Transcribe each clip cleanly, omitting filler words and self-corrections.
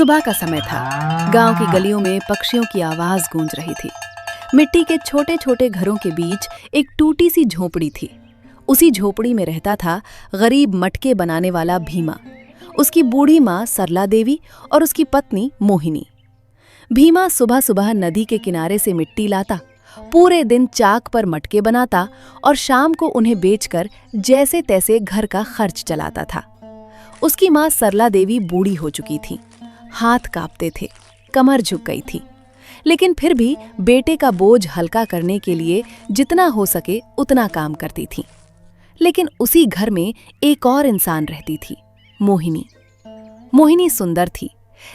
सुबह का समय था। गांव की गलियों में पक्षियों की आवाज गूंज रही थी। मिट्टी के छोटे छोटे घरों के बीच एक टूटी सी झोपड़ी थी। उसी झोपड़ी में रहता था गरीब मटके बनाने वाला भीमा, उसकी बूढ़ी माँ सरला देवी और उसकी पत्नी मोहिनी। भीमा सुबह सुबह नदी के किनारे से मिट्टी लाता, पूरे दिन चाक पर मटके बनाता और शाम को उन्हें बेचकर जैसे तैसे घर का खर्च चलाता था। उसकी माँ सरला देवी बूढ़ी हो चुकी थी, हाथ कांपते थे, कमर झुक गई थी, लेकिन फिर भी बेटे का बोझ हल्का करने के लिए जितना हो सके उतना काम करती थी। लेकिन उसी घर में एक और इंसान रहती थी, मोहिनी। मोहिनी सुंदर थी,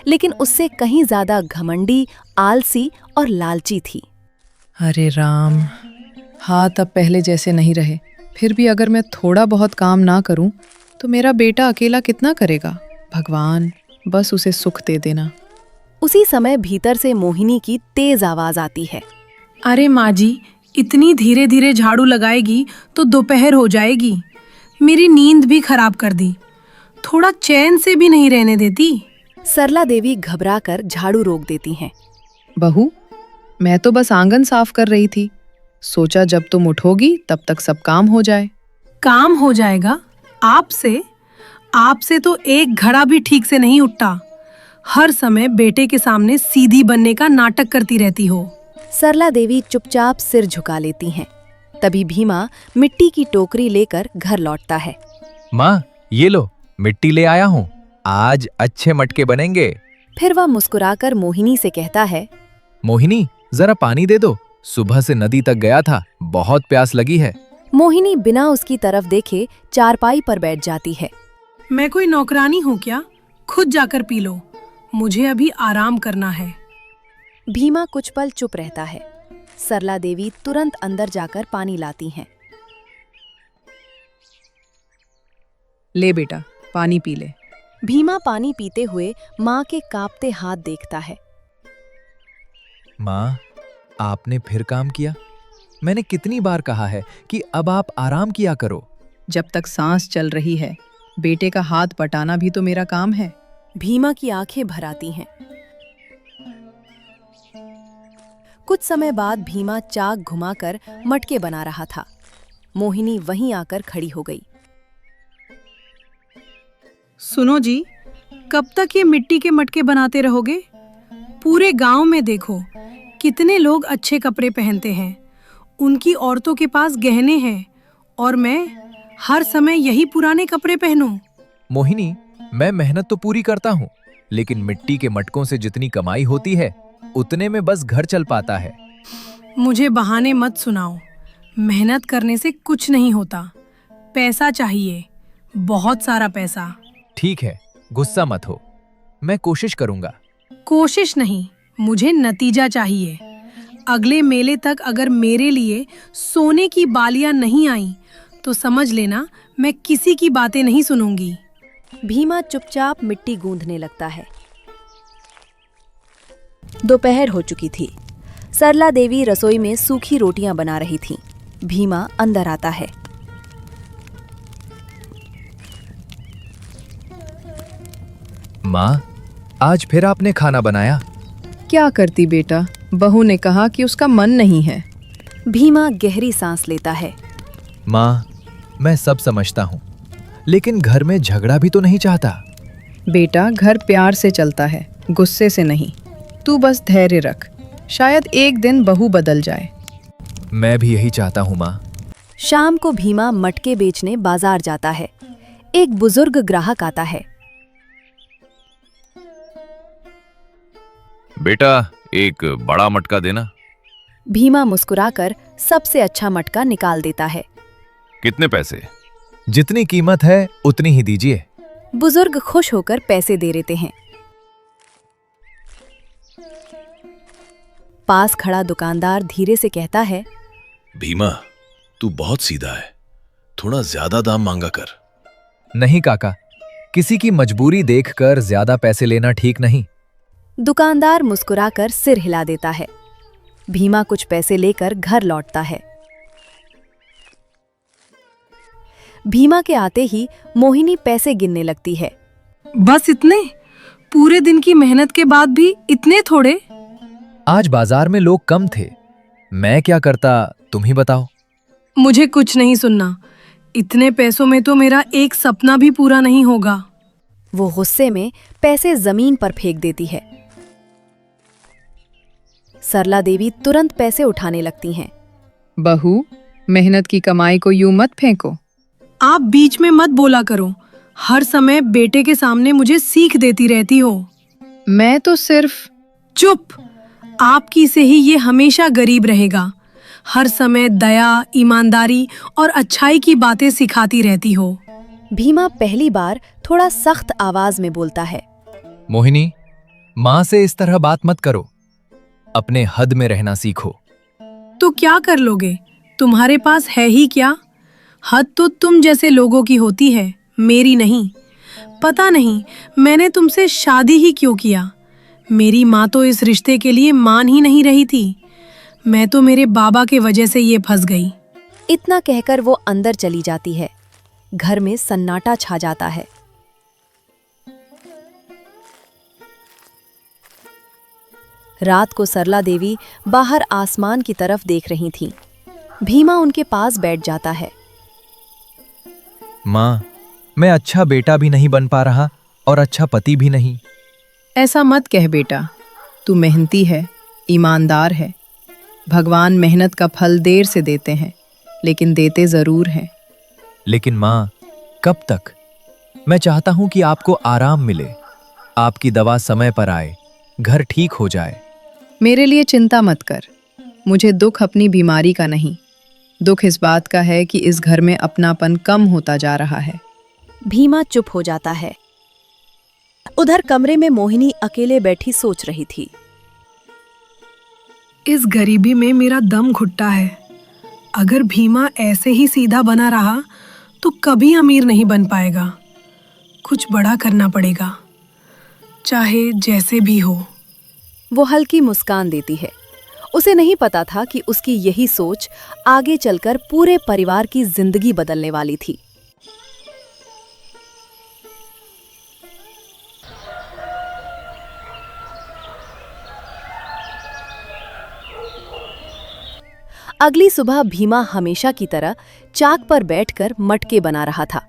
लेकिन उससे कहीं ज्यादा घमंडी, आलसी और लालची थी। अरे राम, हाथ अब पहले जैसे नहीं रहे। फिर भी अगर मैं थोड़ा बहुत काम ना करूं तो मेरा बेटा अकेला कितना करेगा। भगवान, बस उसे सुख दे देना। उसी समय भीतर से मोहिनी की तेज आवाज आती है। अरे माँ जी, इतनी धीरे धीरे झाड़ू लगाएगी तो दोपहर हो जाएगी। मेरी नींद भी खराब कर दी, थोड़ा चैन से भी नहीं रहने देती। सरला देवी घबराकर झाड़ू रोक देती हैं। बहू, मैं तो बस आंगन साफ कर रही थी। सोचा जब तुम उठोगी तब तक सब काम हो जाए। काम हो जाएगा? आपसे तो एक घड़ा भी ठीक से नहीं उठता। हर समय बेटे के सामने सीधी बनने का नाटक करती रहती हो। सरला देवी चुपचाप सिर झुका लेती हैं। तभी भीमा मिट्टी की टोकरी लेकर घर लौटता है। माँ, ये लो, मिट्टी ले आया हूँ, आज अच्छे मटके बनेंगे। फिर वह मुस्कुराकर मोहिनी से कहता है, मोहिनी, जरा पानी दे दो, सुबह से नदी तक गया था, बहुत प्यास लगी है। मोहिनी बिना उसकी तरफ देखे चारपाई पर बैठ जाती है। मैं कोई नौकरानी हूँ क्या? खुद जाकर पी लो, मुझे अभी आराम करना है। भीमा कुछ पल चुप रहता है। सरला देवी तुरंत अंदर जाकर पानी लाती हैं। ले बेटा, पानी पी ले। भीमा पानी पीते हुए माँ के कांपते हाथ देखता है। माँ, आपने फिर काम किया? मैंने कितनी बार कहा है कि अब आप आराम किया करो। जब तक सांस चल रही है, बेटे का हाथ पटाना भी तो मेरा काम है। भीमा की आंखें भर आती हैं। कुछ समय बाद भीमा चाक घुमाकर मटके बना रहा था। मोहिनी वहीं आकर खड़ी हो गई। सुनो जी, कब तक ये मिट्टी के मटके बनाते रहोगे? पूरे गांव में देखो, कितने लोग अच्छे कपड़े पहनते हैं, उनकी औरतों के पास गहने हैं, और मैं हर समय यही पुराने कपड़े पहनूं। मोहिनी, मैं मेहनत तो पूरी करता हूँ, लेकिन मिट्टी के मटकों से जितनी कमाई होती है उतने में बस घर चल पाता है। मुझे बहाने मत सुनाओ, मेहनत करने से कुछ नहीं होता। पैसा चाहिए, बहुत सारा पैसा। ठीक है, गुस्सा मत हो, मैं कोशिश करूंगा। कोशिश नहीं, मुझे नतीजा चाहिए। अगले मेले तक अगर मेरे लिए सोने की बालियां नहीं आई तो समझ लेना मैं किसी की बातें नहीं सुनूंगी। भीमा चुपचाप मिट्टी गूंथने लगता है। दोपहर हो चुकी थी। सरला देवी रसोई में सूखी रोटियां बना रही थीं। भीमा अंदर आता है। माँ, आज फिर आपने खाना बनाया? क्या करती बेटा, बहू ने कहा कि उसका मन नहीं है। भीमा गहरी सांस लेता है। माँ, मैं सब समझता हूँ, लेकिन घर में झगड़ा भी तो नहीं चाहता। बेटा, घर प्यार से चलता है, गुस्से से नहीं। तू बस धैर्य रख, शायद एक दिन बहू बदल जाए। मैं भी यही चाहता हूँ माँ। शाम को भीमा मटके बेचने बाजार जाता है। एक बुजुर्ग ग्राहक आता है। बेटा, एक बड़ा मटका देना। भीमा मुस्कुराकर सबसे अच्छा मटका निकाल देता है। कितने पैसे? जितनी कीमत है उतनी ही दीजिए। बुजुर्ग खुश होकर पैसे दे देते हैं। पास खड़ा दुकानदार धीरे से कहता है, भीमा, तू बहुत सीधा है, थोड़ा ज्यादा दाम मांगा कर। नहीं काका, किसी की मजबूरी देखकर ज्यादा पैसे लेना ठीक नहीं। दुकानदार मुस्कुराकर सिर हिला देता है। भीमा कुछ पैसे लेकर घर लौटता है। भीमा के आते ही मोहिनी पैसे गिनने लगती है। बस इतने? पूरे दिन की मेहनत के बाद भी इतने थोड़े? आज बाजार में लोग कम थे। मैं क्या करता, तुम ही बताओ। मुझे कुछ नहीं सुनना। इतने पैसों में तो मेरा एक सपना भी पूरा नहीं होगा। वो गुस्से में पैसे जमीन पर फेंक देती है। सरला देवी तुरंत पैसे उठाने लगती हैं। बहू, मेहनत की कमाई को यूं मत फेंको। आप बीच में मत बोला करो। हर समय बेटे के सामने मुझे सीख देती रहती हो। मैं तो सिर्फ... चुप! आपकी से ही ये हमेशा गरीब रहेगा। हर समय दया, ईमानदारी और अच्छाई की बातें सिखाती रहती हो। भीमा पहली बार थोड़ा सख्त आवाज में बोलता है। मोहिनी, माँ से इस तरह बात मत करो। अपने हद में रहना सीखो। तो क्या कर लोगे? तुम्हारे पास है ही क्या? हद तो तुम जैसे लोगों की होती है, मेरी नहीं। पता नहीं मैंने तुमसे शादी ही क्यों किया। मेरी माँ तो इस रिश्ते के लिए मान ही नहीं रही थी। मैं तो मेरे बाबा के वजह से ये फंस गई। इतना कहकर वो अंदर चली जाती है। घर में सन्नाटा छा जाता है। रात को सरला देवी बाहर आसमान की तरफ देख रही थीं। भीमा उनके पास बैठ जाता है। माँ, मैं अच्छा बेटा भी नहीं बन पा रहा और अच्छा पति भी नहीं। ऐसा मत कह बेटा। तू मेहनती है, ईमानदार है। भगवान मेहनत का फल देर से देते हैं, लेकिन देते जरूर हैं। लेकिन माँ, कब तक? मैं चाहता हूं कि आपको आराम मिले, आपकी दवा समय पर आए, घर ठीक हो जाए। मेरे लिए चिंता मत कर। मुझे दुख अपनी बीमारी का नहीं, दुख इस बात का है कि इस घर में अपनापन कम होता जा रहा है। भीमा चुप हो जाता है। उधर कमरे में मोहिनी अकेले बैठी सोच रही थी। इस गरीबी में मेरा दम घुटता है। अगर भीमा ऐसे ही सीधा बना रहा तो कभी अमीर नहीं बन पाएगा। कुछ बड़ा करना पड़ेगा, चाहे जैसे भी हो। वो हल्की मुस्कान देती है। उसे नहीं पता था कि उसकी यही सोच आगे चलकर पूरे परिवार की जिंदगी बदलने वाली थी। अगली सुबह भीमा हमेशा की तरह चाक पर बैठकर मटके बना रहा था।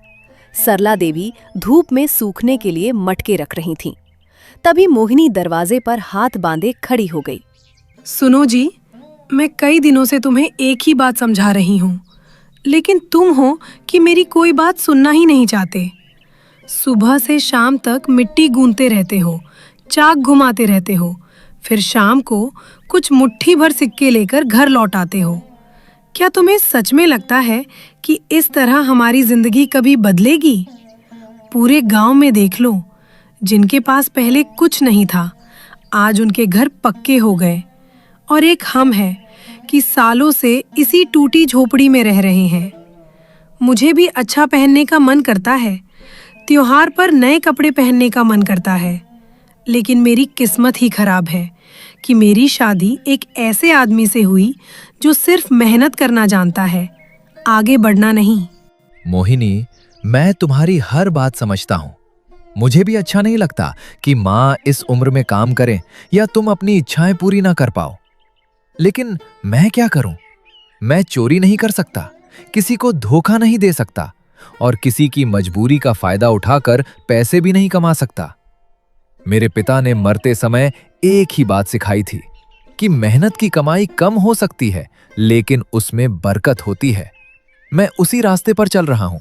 सरला देवी धूप में सूखने के लिए मटके रख रही थीं। तभी मोहिनी दरवाजे पर हाथ बांधे खड़ी हो गई। सुनो जी, मैं कई दिनों से तुम्हें एक ही बात समझा रही हूँ, लेकिन तुम हो कि मेरी कोई बात सुनना ही नहीं चाहते। सुबह से शाम तक मिट्टी गूंथते रहते हो, चाक घुमाते रहते हो, फिर शाम को कुछ मुट्ठी भर सिक्के लेकर घर लौट आते हो। क्या तुम्हें सच में लगता है कि इस तरह हमारी जिंदगी कभी बदलेगी? पूरे गांव में देख लो, जिनके पास पहले कुछ नहीं था, आज उनके घर पक्के हो गए। और एक हम हैं कि सालों से इसी टूटी झोपड़ी में रह रहे हैं। मुझे भी अच्छा पहनने का मन करता है, त्योहार पर नए कपड़े पहनने का मन करता है, लेकिन मेरी किस्मत ही खराब है कि मेरी शादी एक ऐसे आदमी से हुई जो सिर्फ मेहनत करना जानता है, आगे बढ़ना नहीं। मोहिनी, मैं तुम्हारी हर बात समझता हूँ। मुझे भी अच्छा नहीं लगता कि माँ इस उम्र में काम करें या तुम अपनी इच्छाएं पूरी ना कर पाओ। लेकिन मैं क्या करूं? मैं चोरी नहीं कर सकता, किसी को धोखा नहीं दे सकता और किसी की मजबूरी का फायदा उठाकर पैसे भी नहीं कमा सकता। मेरे पिता ने मरते समय एक ही बात सिखाई थी कि मेहनत की कमाई कम हो सकती है, लेकिन उसमें बरकत होती है। मैं उसी रास्ते पर चल रहा हूं।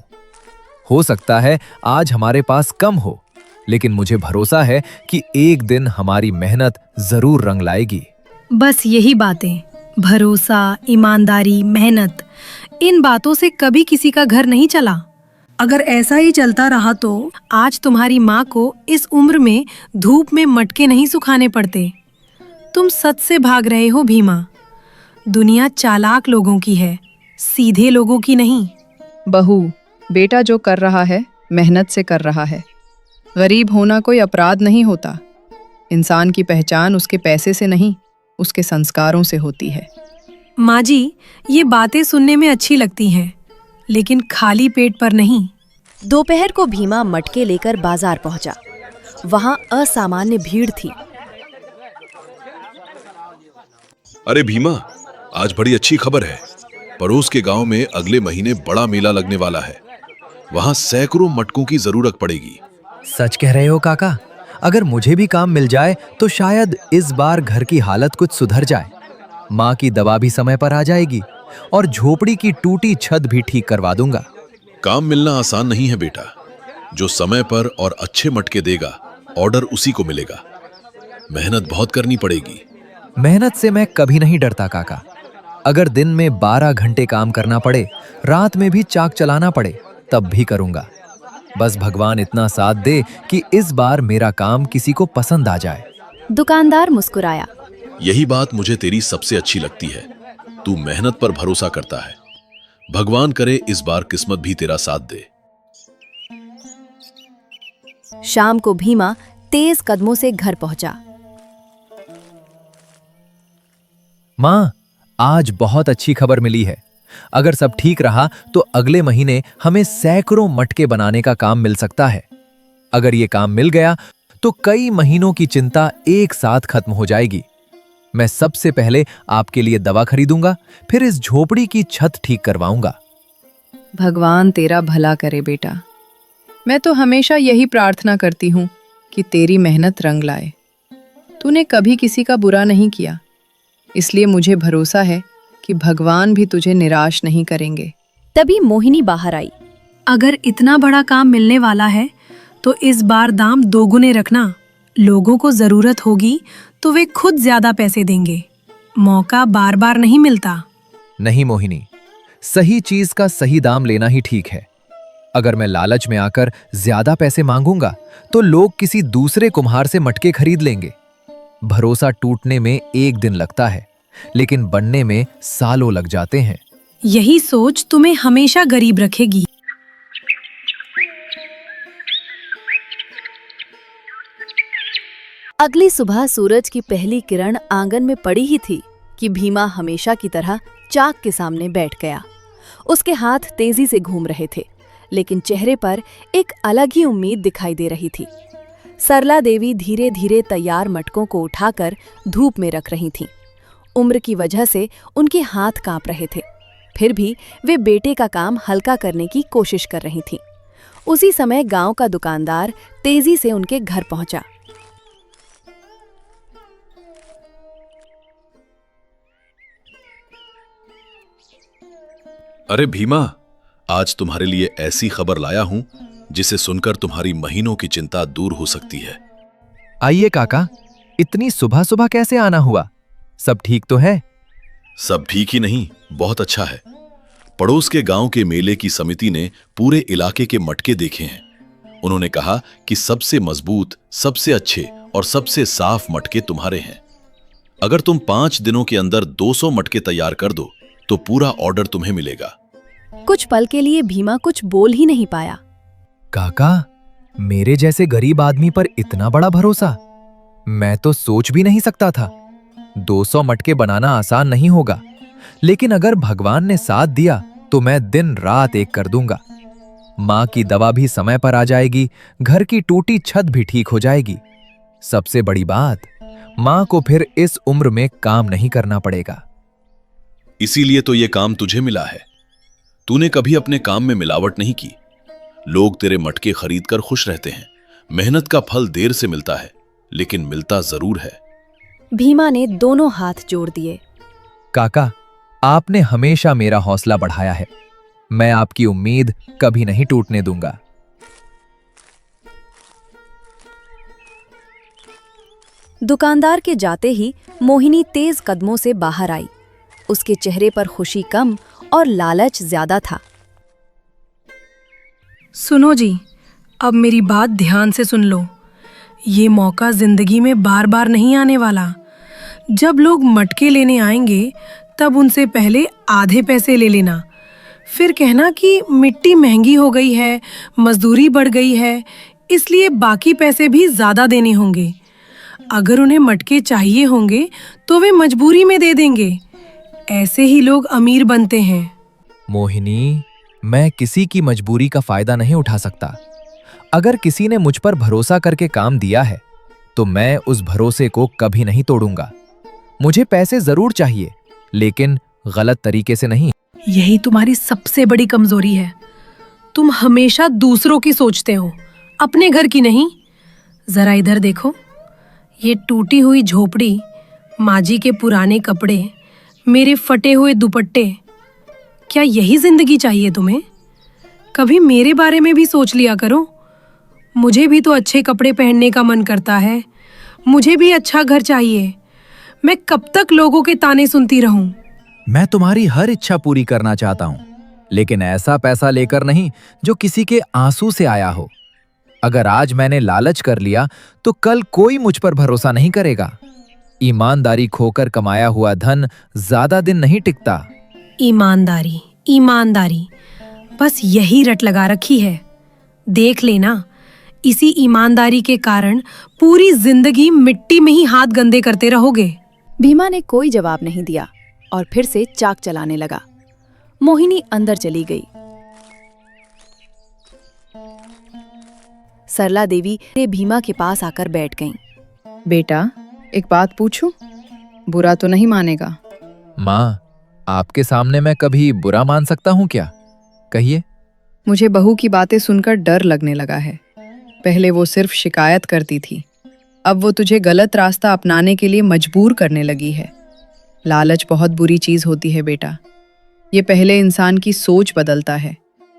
हो सकता है आज हमारे पास कम हो, लेकिन मुझे भरोसा है कि एक दिन हमारी मेहनत जरूर रंग लाएगी। बस यही बातें, भरोसा, ईमानदारी, मेहनत, इन बातों से कभी किसी का घर नहीं चला। अगर ऐसा ही चलता रहा तो आज तुम्हारी माँ को इस उम्र में धूप में मटके नहीं सुखाने पड़ते। तुम सच से भाग रहे हो भीमा। दुनिया चालाक लोगों की है, सीधे लोगों की नहीं। बहू, बेटा जो कर रहा है मेहनत से कर रहा है। गरीब होना कोई अपराध नहीं होता। इंसान की पहचान उसके पैसे से नहीं, उसके संस्कारों से होती है। माँ जी, ये बातें सुनने में अच्छी लगती हैं, लेकिन खाली पेट पर नहीं। दोपहर को भीमा मटके लेकर बाजार पहुंचा। वहां असामान्य भीड़ थी। अरे भीमा, आज बड़ी अच्छी खबर है। पड़ोस के गांव में अगले महीने बड़ा मेला लगने वाला है। वहां सैकड़ों मटकों की जरूरत पड़ेगी। सच कह रहे हो काका। अगर मुझे भी काम मिल जाए तो शायद इस बार घर की हालत कुछ सुधर जाए। माँ की दवा भी समय पर आ जाएगी और झोपड़ी की टूटी छत भी ठीक करवा दूंगा। काम मिलना आसान नहीं है बेटा। जो समय पर और अच्छे मटके देगा, ऑर्डर उसी को मिलेगा। मेहनत बहुत करनी पड़ेगी। मेहनत से मैं कभी नहीं डरता काका। अगर दिन में 12 घंटे काम करना पड़े, रात में भी चाक चलाना पड़े, तब भी करूंगा। बस भगवान इतना साथ दे कि इस बार मेरा काम किसी को पसंद आ जाए। दुकानदार मुस्कुराया। यही बात मुझे तेरी सबसे अच्छी लगती है। तू मेहनत पर भरोसा करता है। भगवान करे इस बार किस्मत भी तेरा साथ दे। शाम को भीमा तेज कदमों से घर पहुंचा। माँ, आज बहुत अच्छी खबर मिली है। अगर सब ठीक रहा तो अगले महीने हमें सैकड़ों मटके बनाने का काम मिल सकता है। अगर ये काम मिल गया तो कई महीनों की चिंता एक साथ खत्म हो जाएगी। मैं सबसे पहले आपके लिए दवा खरीदूंगा, फिर इस झोपड़ी की छत ठीक करवाऊंगा। भगवान तेरा भला करे बेटा। मैं तो हमेशा यही प्रार्थना करती हूँ कि तेरी मेहनत रंग लाए। तूने कभी किसी का बुरा नहीं किया, इसलिए मुझे भरोसा है कि भगवान भी तुझे निराश नहीं करेंगे। तभी मोहिनी बाहर आई। अगर इतना बड़ा काम मिलने वाला है तो इस बार दाम दोगुने रखना। लोगों को जरूरत होगी तो वे खुद ज्यादा पैसे देंगे। मौका बार बार नहीं मिलता। नहीं मोहिनी, सही चीज का सही दाम लेना ही ठीक है। अगर मैं लालच में आकर ज्यादा पैसे मांगूंगा तो लोग किसी दूसरे कुम्हार से मटके खरीद लेंगे। भरोसा टूटने में एक दिन लगता है, लेकिन बनने में सालों लग जाते हैं। यही सोच तुम्हें हमेशा गरीब रखेगी। अगली सुबह सूरज की पहली किरण आंगन में पड़ी ही थी कि भीमा हमेशा की तरह चाक के सामने बैठ गया। उसके हाथ तेजी से घूम रहे थे, लेकिन चेहरे पर एक अलग ही उम्मीद दिखाई दे रही थी। सरला देवी धीरे धीरे तैयार मटकों को उठाकर धूप में रख रही थीं। उम्र की वजह से उनके हाथ कांप रहे थे, फिर भी वे बेटे का काम हल्का करने की कोशिश कर रही थीं। उसी समय गांव का दुकानदार तेजी से उनके घर पहुंचा। अरे भीमा, आज तुम्हारे लिए ऐसी खबर लाया हूं जिसे सुनकर तुम्हारी महीनों की चिंता दूर हो सकती है। आइए काका, इतनी सुबह सुबह कैसे आना हुआ? सब ठीक तो है? सब ठीक ही नहीं, बहुत अच्छा है। पड़ोस के गांव के मेले की समिति ने पूरे इलाके के मटके देखे हैं। उन्होंने कहा कि सबसे मजबूत, सबसे अच्छे और सबसे साफ मटके तुम्हारे हैं। अगर तुम 5 दिनों के अंदर 200 मटके तैयार कर दो तो पूरा ऑर्डर तुम्हें मिलेगा। कुछ पल के लिए भीमा कुछ बोल ही नहीं पाया। काका, मेरे जैसे गरीब आदमी पर इतना बड़ा भरोसा? मैं तो सोच भी नहीं सकता था। 200 मटके बनाना आसान नहीं होगा, लेकिन अगर भगवान ने साथ दिया तो मैं दिन रात एक कर दूंगा। माँ की दवा भी समय पर आ जाएगी, घर की टूटी छत भी ठीक हो जाएगी। सबसे बड़ी बात, माँ को फिर इस उम्र में काम नहीं करना पड़ेगा। इसीलिए तो ये काम तुझे मिला है। तूने कभी अपने काम में मिलावट नहीं की। लोग तेरे मटके खरीदकर खुश रहते हैं। मेहनत का फल देर से मिलता है, लेकिन मिलता जरूर है। भीमा ने दोनों हाथ जोड़ दिए। काका, आपने हमेशा मेरा हौसला बढ़ाया है। मैं आपकी उम्मीद कभी नहीं टूटने दूंगा। दुकानदार के जाते ही मोहिनी तेज कदमों से बाहर आई। उसके चेहरे पर खुशी कम और लालच ज्यादा था। सुनो जी, अब मेरी बात ध्यान से सुन लो। ये मौका जिंदगी में बार बार नहीं आने वाला। जब लोग मटके लेने आएंगे तब उनसे पहले आधे पैसे ले लेना। फिर कहना कि मिट्टी महंगी हो गई है, मजदूरी बढ़ गई है, इसलिए बाकी पैसे भी ज्यादा देने होंगे। अगर उन्हें मटके चाहिए होंगे तो वे मजबूरी में दे देंगे। ऐसे ही लोग अमीर बनते हैं। मोहिनी, मैं किसी की मजबूरी का फायदा नहीं उठा सकता। अगर किसी ने मुझ पर भरोसा करके काम दिया है तो मैं उस भरोसे को कभी नहीं तोड़ूंगा। मुझे पैसे जरूर चाहिए, लेकिन गलत तरीके से नहीं। यही तुम्हारी सबसे बड़ी कमजोरी है। तुम हमेशा दूसरों की सोचते हो, अपने घर की नहीं। जरा इधर देखो, ये टूटी हुई झोपड़ी, माँ जी के पुराने कपड़े, मेरे फटे हुए दुपट्टे, क्या यही जिंदगी चाहिए तुम्हें? कभी मेरे बारे में भी सोच लिया करो। मुझे भी तो अच्छे कपड़े पहनने का मन करता है, मुझे भी अच्छा घर चाहिए। मैं कब तक लोगों के ताने सुनती रहूं? मैं तुम्हारी हर इच्छा पूरी करना चाहता हूं, लेकिन ऐसा पैसा लेकर नहीं जो किसी के आंसू से आया हो। अगर आज मैंने लालच कर लिया तो कल कोई मुझ पर भरोसा नहीं करेगा। ईमानदारी खोकर कमाया हुआ धन ज्यादा दिन नहीं टिकता। ईमानदारी, ईमानदारी, बस यही रट लगा रखी है। देख लेना, इसी ईमानदारी के कारण पूरी जिंदगी मिट्टी में ही हाथ गंदे करते रहोगे। भीमा ने कोई जवाब नहीं दिया और फिर से चाक चलाने लगा। मोहिनी अंदर चली गई। सरला देवी भीमा के पास आकर बैठ गईं। बेटा, एक बात पूछूं? बुरा तो नहीं मानेगा? माँ, आपके सामने मैं कभी बुरा मान सकता हूँ क्या? कहिए। मुझे बहू की बातें सुनकर डर लगने लगा है। पहले वो सिर्फ शिकायत करती थी, अब वो तुझे गलत रास्ता अपनाने के लिए मजबूर करने लगी है। लालच बहुत बुरी चीज होती है बेटा। ये पहले इंसान की सोच बदलता है,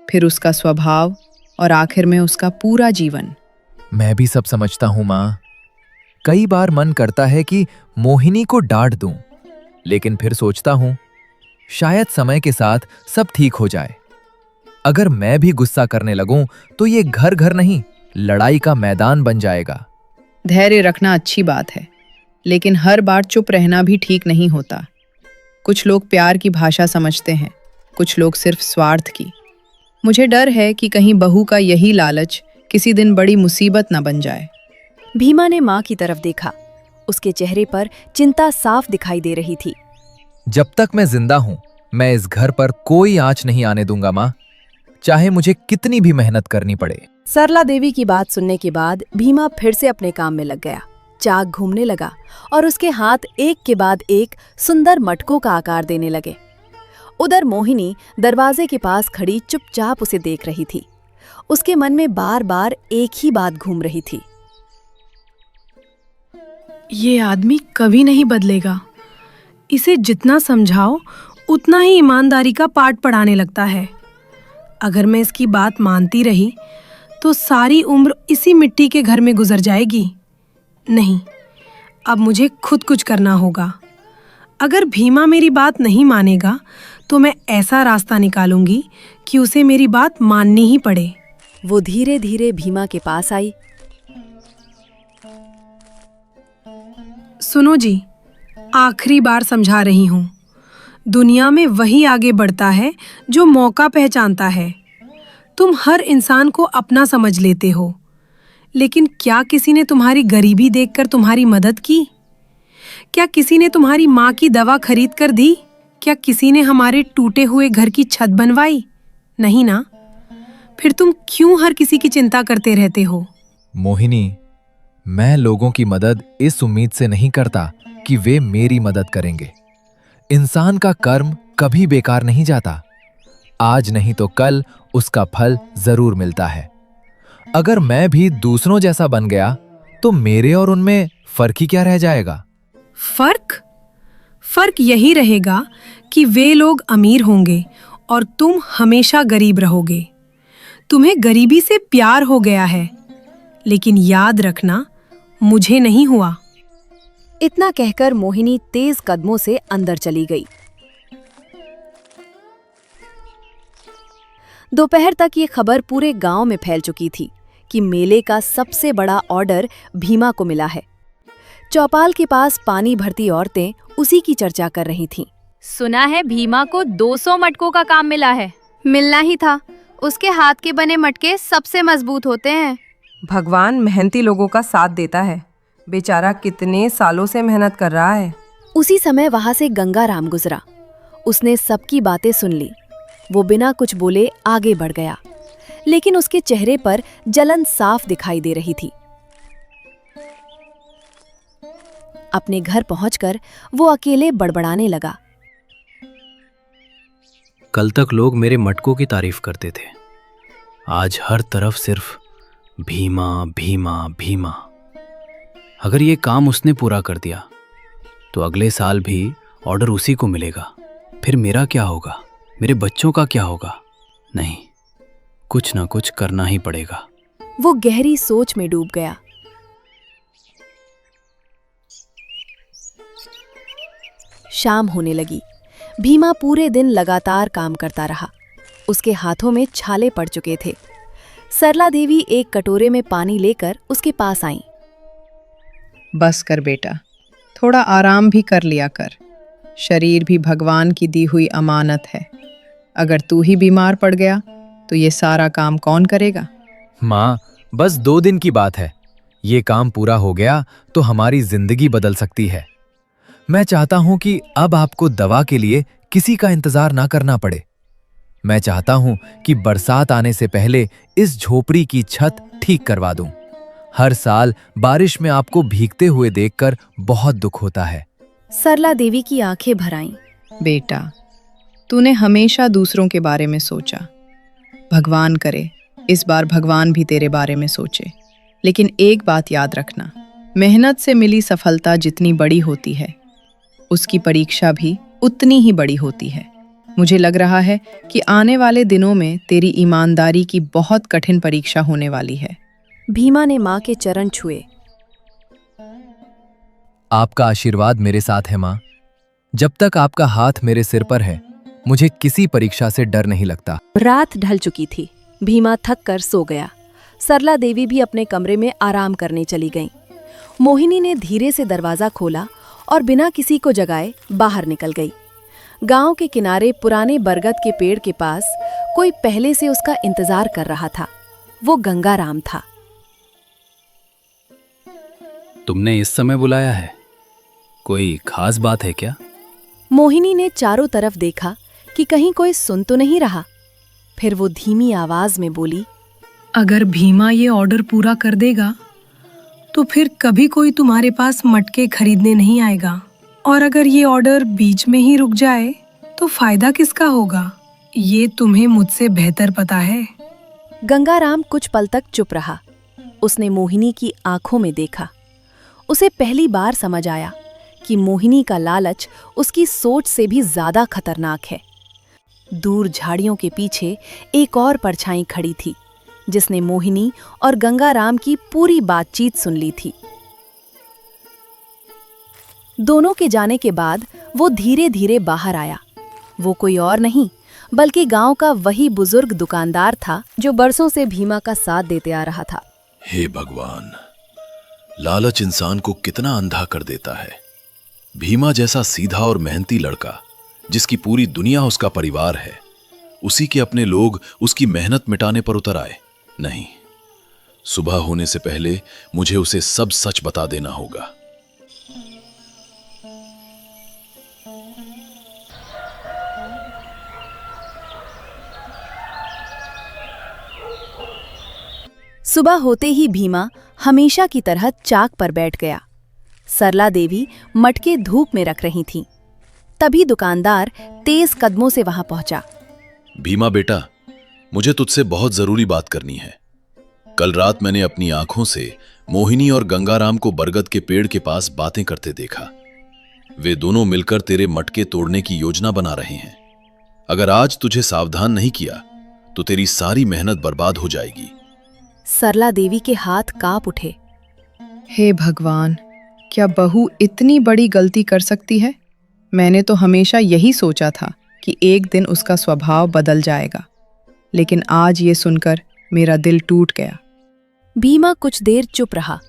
फिर उसका स्वभाव और आखिर में उसका पूरा जीवन। मैं भी सब समझता हूँ माँ। कई बार मन करता है कि मोहिनी को डांट दूं, लेकिन फिर सोचता हूं शायद समय के साथ सब ठीक हो जाए। अगर मैं भी गुस्सा करने लगूं तो ये घर घर नहीं, लड़ाई का मैदान बन जाएगा। धैर्य रखना अच्छी बात है, लेकिन हर बार चुप रहना भी ठीक नहीं होता। कुछ लोग प्यार की भाषा समझते हैं, कुछ लोग सिर्फ स्वार्थ की। मुझे डर है कि कहीं बहू का यही लालच किसी दिन बड़ी मुसीबत न बन जाए। भीमा ने माँ की तरफ देखा। उसके चेहरे पर चिंता साफ दिखाई दे रही थी। जब तक मैं जिंदा हूं, मैं इस घर पर कोई आंच नहीं आने दूंगा माँ, चाहे मुझे कितनी भी मेहनत करनी पड़े। सरला देवी की बात सुनने के बाद भीमा फिर से अपने काम में लग गया। चाक घूमने लगा और उसके हाथ एक के बाद एक सुंदर मटकों का आकार देने लगे। उधर मोहिनी दरवाजे के पास खड़ी चुपचाप उसे देख रही थी। उसके मन में बार बार एक ही बात घूम रही थी। ये आदमी कभी नहीं बदलेगा। इसे जितना समझाओ उतना ही ईमानदारी का पाठ पढ़ाने लगता है। अगर मैं इसकी बात मानती रही तो सारी उम्र इसी मिट्टी के घर में गुजर जाएगी। नहीं, अब मुझे खुद कुछ करना होगा। अगर भीमा मेरी बात नहीं मानेगा तो मैं ऐसा रास्ता निकालूंगी कि उसे मेरी बात माननी ही पड़े। वो धीरे धीरे भीमा के पास आई। सुनो जी, आखिरी बार समझा रही हूँ। दुनिया में वही आगे बढ़ता है जो मौका पहचानता है। तुम हर इंसान को अपना समझ लेते हो, लेकिन क्या किसी ने तुम्हारी गरीबी देखकर तुम्हारी मदद की? क्या किसी ने तुम्हारी माँ की दवा खरीद कर दी? क्या किसी ने हमारे टूटे हुए घर की छत बनवाई? नहीं ना? फिर तुम क्यों हर किसी की चिंता करते रहते हो? मोहिनी, मैं लोगों की मदद इस उम्मीद से नहीं करता कि वे मेरी मदद करेंगे। इंसान का कर्म कभी बेकार नहीं जाता। आज नहीं तो कल उसका फल जरूर मिलता है। अगर मैं भी दूसरों जैसा बन गया तो मेरे और उनमें फर्क ही क्या रह जाएगा? फर्क यही रहेगा कि वे लोग अमीर होंगे और तुम हमेशा गरीब रहोगे। तुम्हें गरीबी से प्यार हो गया है, लेकिन याद रखना, मुझे नहीं हुआ। इतना कहकर मोहिनी तेज कदमों से अंदर चली गई। दोपहर तक ये खबर पूरे गांव में फैल चुकी थी कि मेले का सबसे बड़ा ऑर्डर भीमा को मिला है। चौपाल के पास पानी भरती औरतें उसी की चर्चा कर रही थीं। सुना है भीमा को 200 मटकों का काम मिला है। मिलना ही था, उसके हाथ के बने मटके सबसे मजबूत होते हैं। भगवान मेहनती लोगों का साथ देता है। बेचारा कितने सालों से मेहनत कर रहा है। उसी समय वहां से गंगाराम गुजरा। उसने सबकी बातें सुन ली। वो बिना कुछ बोले आगे बढ़ गया, लेकिन उसके चेहरे पर जलन साफ दिखाई दे रही थी। अपने घर पहुंचकर वो अकेले बड़बड़ाने लगा। कल तक लोग मेरे मटकों की तारीफ करते थे, आज हर तरफ सिर्फ भीमा भीमा भीमा। अगर ये काम उसने पूरा कर दिया तो अगले साल भी ऑर्डर उसी को मिलेगा। फिर मेरा क्या होगा, मेरे बच्चों का क्या होगा? नहीं, कुछ ना कुछ करना ही पड़ेगा। वो गहरी सोच में डूब गया। शाम होने लगी। भीमा पूरे दिन लगातार काम करता रहा। उसके हाथों में छाले पड़ चुके थे। सरला देवी एक कटोरे में पानी लेकर उसके पास आईं। बस कर बेटा, थोड़ा आराम भी कर लिया कर। शरीर भी भगवान की दी हुई अमानत है। अगर तू ही बीमार पड़ गया तो ये सारा काम कौन करेगा? माँ, बस 2 दिन की बात है। ये काम पूरा हो गया तो हमारी जिंदगी बदल सकती है। मैं चाहता हूं कि अब आपको दवा के लिए किसी का इंतजार ना करना पड़े। मैं चाहता हूं कि बरसात आने से पहले इस झोपड़ी की छत ठीक करवा दूं। हर साल बारिश में आपको भीगते हुए देखकर बहुत दुख होता है। सरला देवी की आंखें भर आईं। बेटा, तूने हमेशा दूसरों के बारे में सोचा। भगवान करे इस बार भगवान भी तेरे बारे में सोचे। लेकिन एक बात याद रखना, मेहनत से मिली सफलता जितनी बड़ी होती है, उसकी परीक्षा भी उतनी ही बड़ी होती है। मुझे लग रहा है कि आने वाले दिनों में तेरी ईमानदारी की बहुत कठिन परीक्षा होने वाली है। भीमा ने माँ के चरण छुए। आपका आशीर्वाद मेरे साथ है माँ। जब तक आपका हाथ मेरे सिर पर है, मुझे किसी परीक्षा से डर नहीं लगता। रात ढल चुकी थी। भीमा थक कर सो गया। सरला देवी भी अपने कमरे में आराम करने चली गईं। मोहिनी ने धीरे से दरवाजा खोला और बिना किसी को जगाए बाहर निकल गई। गांव के किनारे पुराने बरगद के पेड़ के पास कोई पहले से उसका इंतजार कर रहा था। वो गंगाराम था। तुमने इस समय बुलाया है, कोई खास बात है क्या? मोहिनी ने चारों तरफ देखा कि कहीं कोई सुन तो नहीं रहा। फिर वो धीमी आवाज में बोली, अगर भीमा ये ऑर्डर पूरा कर देगा तो फिर कभी कोई तुम्हारे पास मटके खरीदने नहीं आएगा। और अगर ये ऑर्डर बीच में ही रुक जाए तो फायदा किसका होगा? ये तुम्हें मुझसे बेहतर पता है। गंगाराम कुछ पल तक चुप रहा। उसने मोहिनी की आंखों में देखा। उसे पहली बार समझ आया कि मोहिनी का लालच उसकी सोच से भी ज्यादा खतरनाक है। दूर झाड़ियों के पीछे एक और परछाई खड़ी थी, जिसने मोहिनी और गंगाराम की पूरी बातचीत सुन ली थी। दोनों के जाने के बाद वो धीरे धीरे बाहर आया। वो कोई और नहीं बल्कि गांव का वही बुजुर्ग दुकानदार था जो बरसों से भीमा का साथ देते आ रहा था। हे भगवान, लालच इंसान को कितना अंधा कर देता है। भीमा जैसा सीधा और मेहनती लड़का, जिसकी पूरी दुनिया उसका परिवार है, उसी के अपने लोग उसकी मेहनत मिटाने पर उतर आए। नहीं, सुबह होने से पहले मुझे उसे सब सच बता देना होगा। सुबह होते ही भीमा हमेशा की तरह चाक पर बैठ गया। सरला देवी मटके धूप में रख रही थीं। तभी दुकानदार तेज कदमों से वहां पहुंचा। भीमा बेटा, मुझे तुझसे बहुत जरूरी बात करनी है। कल रात मैंने अपनी आंखों से मोहिनी और गंगाराम को बरगद के पेड़ के पास बातें करते देखा। वे दोनों मिलकर तेरे मटके तोड़ने की योजना बना रहे हैं। अगर आज तुझे सावधान नहीं किया तो तेरी सारी मेहनत बर्बाद हो जाएगी। सरला देवी के हाथ कांप उठे। हे भगवान, क्या बहू इतनी बड़ी गलती कर सकती है? मैंने तो हमेशा यही सोचा था कि एक दिन उसका स्वभाव बदल जाएगा, लेकिन आज ये सुनकर मेरा दिल टूट गया। भीमा कुछ देर चुप रहा,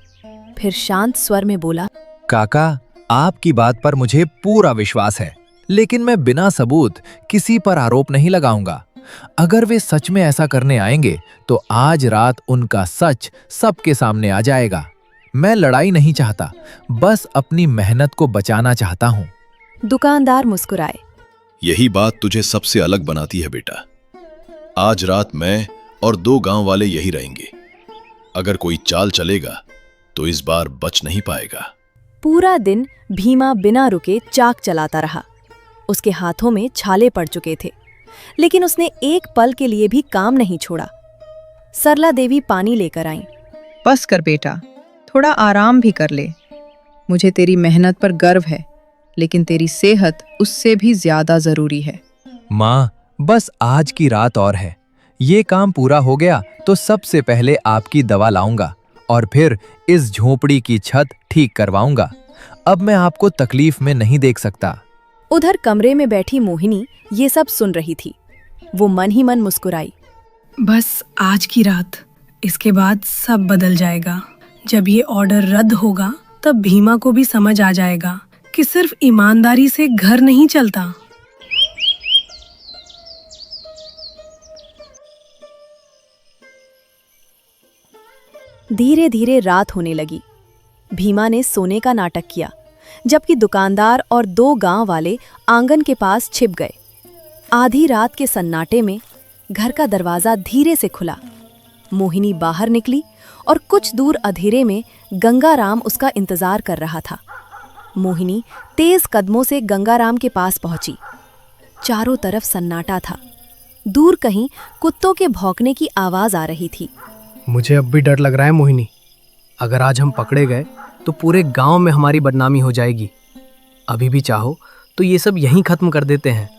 फिर शांत स्वर में बोला, काका, आपकी बात पर मुझे पूरा विश्वास है, लेकिन मैं बिना सबूत किसी पर आरोप नहीं लगाऊंगा। अगर वे सच में ऐसा करने आएंगे तो आज रात उनका सच सबके सामने आ जाएगा। मैं लड़ाई नहीं चाहता, बस अपनी मेहनत को बचाना चाहता हूं। दुकानदार मुस्कुराए। यही बात तुझे सबसे अलग बनाती है बेटा। आज रात मैं और 2 गांव वाले यही रहेंगे। अगर कोई चाल चलेगा तो इस बार बच नहीं पाएगा। पूरा दिन भीमा बिना रुके चाक चलाता रहा। उसके हाथों में छाले पड़ चुके थे, लेकिन उसने एक पल के लिए भी काम नहीं छोड़ा। सरला देवी पानी लेकर आईं। बस कर बेटा, थोड़ा आराम भी कर ले। मुझे तेरी मेहनत पर गर्व है, लेकिन तेरी सेहत उससे भी ज्यादा जरूरी है। माँ, बस आज की रात और है। ये काम पूरा हो गया तो सबसे पहले आपकी दवा लाऊंगा और फिर इस झोपड़ी की छत ठीक करवाऊंगा। अब मैं आपको तकलीफ में नहीं देख सकता। उधर कमरे में बैठी मोहिनी ये सब सुन रही थी। वो मन ही मन मुस्कुराई। बस आज की रात, इसके बाद सब बदल जाएगा। जब ये ऑर्डर रद्द होगा तब भीमा को भी समझ आ जाएगा कि सिर्फ ईमानदारी से घर नहीं चलता। धीरे धीरे रात होने लगी। भीमा ने सोने का नाटक किया, जबकि दुकानदार और 2 गांव वाले आंगन के पास छिप गए। आधी रात के सन्नाटे में घर का दरवाजा धीरे से खुला। मोहिनी बाहर निकली और कुछ दूर अंधेरे में गंगाराम उसका इंतजार कर रहा था। मोहिनी तेज कदमों से गंगाराम के पास पहुंची। चारों तरफ सन्नाटा था। दूर कहीं कुत्तों के भौंकने की आवाज आ रही थी। मुझे अब भी डर लग रहा है मोहिनी। अगर आज हम पकड़े गए तो पूरे गांव में हमारी बदनामी हो जाएगी। अभी भी चाहो तो ये सब यहीं खत्म कर देते हैं।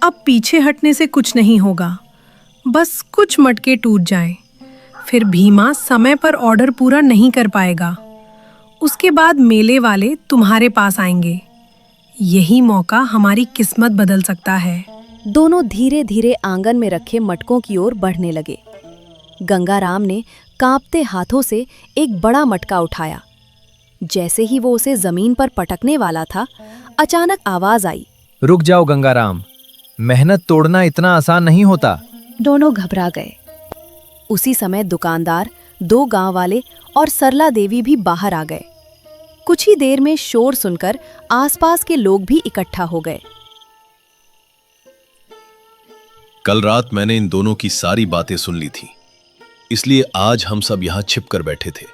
अब पीछे हटने से कुछ नहीं होगा। बस कुछ मटके टूट जाएं, फिर भीमा समय पर ऑर्डर पूरा नहीं कर पाएगा। उसके बाद मेले वाले तुम्हारे पास आएंगे। यही मौका हमारी किस्मत बदल सकता है। दोनों धीरे धीरे आंगन में रखे मटकों की ओर बढ़ने लगे। गंगाराम ने कांपते हाथों से एक बड़ा मटका उठाया। जैसे ही वो उसे जमीन पर पटकने वाला था, अचानक आवाज आई। रुक जाओ गंगाराम, मेहनत तोड़ना इतना आसान नहीं होता। दोनों घबरा गए। उसी समय दुकानदार, 2 गांव वाले और सरला देवी भी बाहर आ गए। कुछ ही देर में शोर सुनकर आसपास के लोग भी इकट्ठा हो गए। कल रात मैंने इन दोनों की सारी बातें सुन ली थी, इसलिए आज हम सब यहां छिप कर बैठे थे।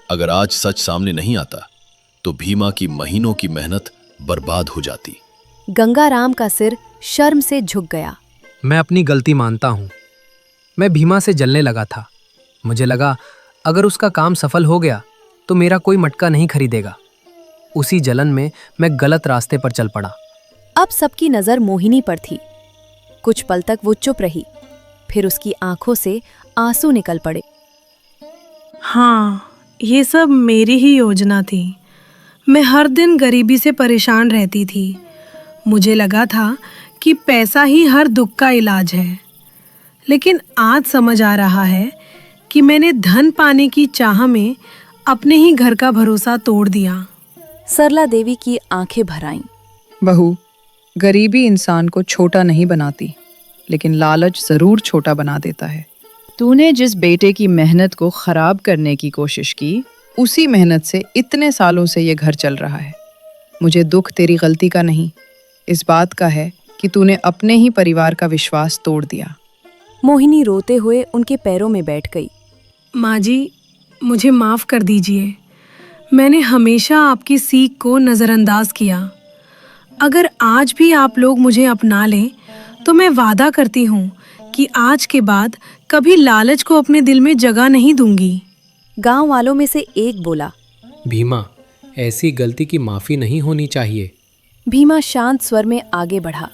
अगर आज सच सामने नहीं आता तो भीमा की महीनों की मेहनत बर्बाद हो जाती। गंगाराम का सिर शर्म से झुक गया। मैं अपनी गलती मानता हूँ। मैं भीमा से जलने लगा था। मुझे लगा अगर उसका काम सफल हो गया तो मेरा कोई मटका नहीं खरीदेगा। उसी जलन में मैं गलत रास्ते पर चल पड़ा। अब सबकी नजर मोहिनी पर थी। कुछ पल तक वो चुप रही, फिर उसकी आंखों से आंसू निकल पड़े। हाँ, ये सब मेरी ही योजना थी। मैं हर दिन गरीबी से परेशान रहती थी। मुझे लगा था कि पैसा ही हर दुख का इलाज है, लेकिन आज समझ आ रहा है कि मैंने धन पाने की चाह में अपने ही घर का भरोसा तोड़ दिया। सरला देवी की आंखें भर आईं। बहू, गरीबी इंसान को छोटा नहीं बनाती, लेकिन लालच जरूर छोटा बना देता है। तूने जिस बेटे की मेहनत को खराब करने की कोशिश की, उसी मेहनत से इतने सालों से ये घर चल रहा है। मुझे दुख तेरी गलती का नहीं, इस बात का है कि तूने अपने ही परिवार का विश्वास तोड़ दिया। मोहिनी रोते हुए उनके पैरों में बैठ गई। माँ जी, मुझे माफ़ कर दीजिए। मैंने हमेशा आपकी सीख को नज़रअंदाज किया। अगर आज भी आप लोग मुझे अपना लें तो मैं वादा करती हूँ कि आज के बाद कभी लालच को अपने दिल में जगह नहीं दूंगी। गांव वालों में से एक बोला। भीमा, ऐसी गलती की माफी नहीं होनी चाहिए। भीमा शांत स्वर में आगे बढ़ा।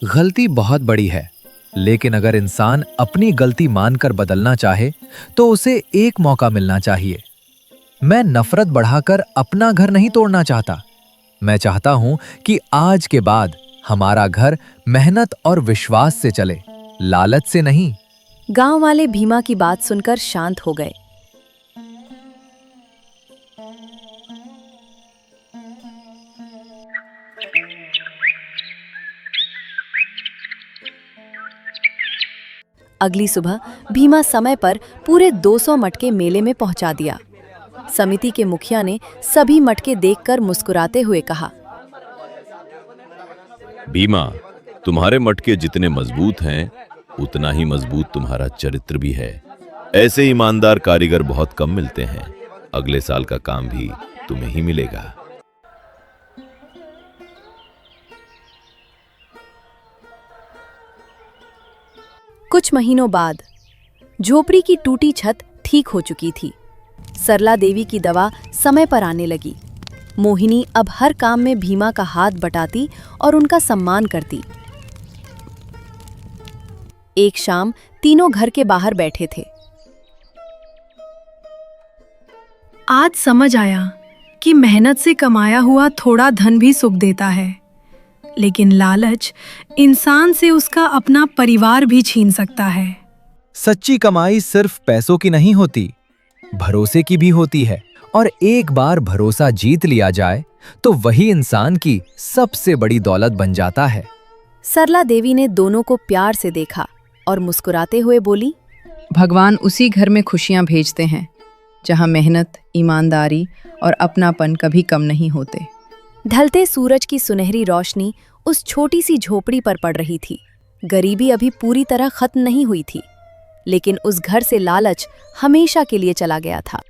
गलती बहुत बड़ी है, लेकिन अगर इंसान अपनी गलती मानकर बदलना चाहे तो उसे एक मौका मिलना चाहिए। मैं नफरत बढ़ाकर अपना घर नहीं तोड़ना चाहता। मैं चाहता हूं कि आज के बाद हमारा घर मेहनत और विश्वास से चले, लालच से नहीं। गांव वाले भीमा की बात सुनकर शांत हो गए। अगली सुबह भीमा समय पर पूरे 200 मटके मेले में पहुंचा दिया। समिति के मुखिया ने सभी मटके देखकर मुस्कुराते हुए कहा, भीमा, तुम्हारे मटके जितने मजबूत हैं उतना ही मजबूत तुम्हारा चरित्र भी है। ऐसे ईमानदार कारीगर बहुत कम मिलते हैं। अगले साल का काम भी तुम्हें ही मिलेगा। कुछ महीनों बाद झोपड़ी की टूटी छत ठीक हो चुकी थी। सरला देवी की दवा समय पर आने लगी। मोहिनी अब हर काम में भीमा का हाथ बटाती और उनका सम्मान करती। एक शाम तीनों घर के बाहर बैठे थे। आज समझ आया कि मेहनत से कमाया हुआ थोड़ा धन भी सुख देता है, लेकिन लालच इंसान से उसका अपना परिवार भी छीन सकता है। सच्ची कमाई सिर्फ पैसों की नहीं होती, भरोसे की भी होती है। और एक बार भरोसा जीत लिया जाए तो वही इंसान की सबसे बड़ी दौलत बन जाता है। सरला देवी ने दोनों को प्यार से देखा और मुस्कुराते हुए बोली, भगवान उसी घर में खुशियां भेजते हैं जहां मेहनत, ईमानदारी और अपनापन कभी कम नहीं होते। ढलते सूरज की सुनहरी रोशनी उस छोटी सी झोपड़ी पर पड़ रही थी। गरीबी अभी पूरी तरह खत्म नहीं हुई थी, लेकिन उस घर से लालच हमेशा के लिए चला गया था।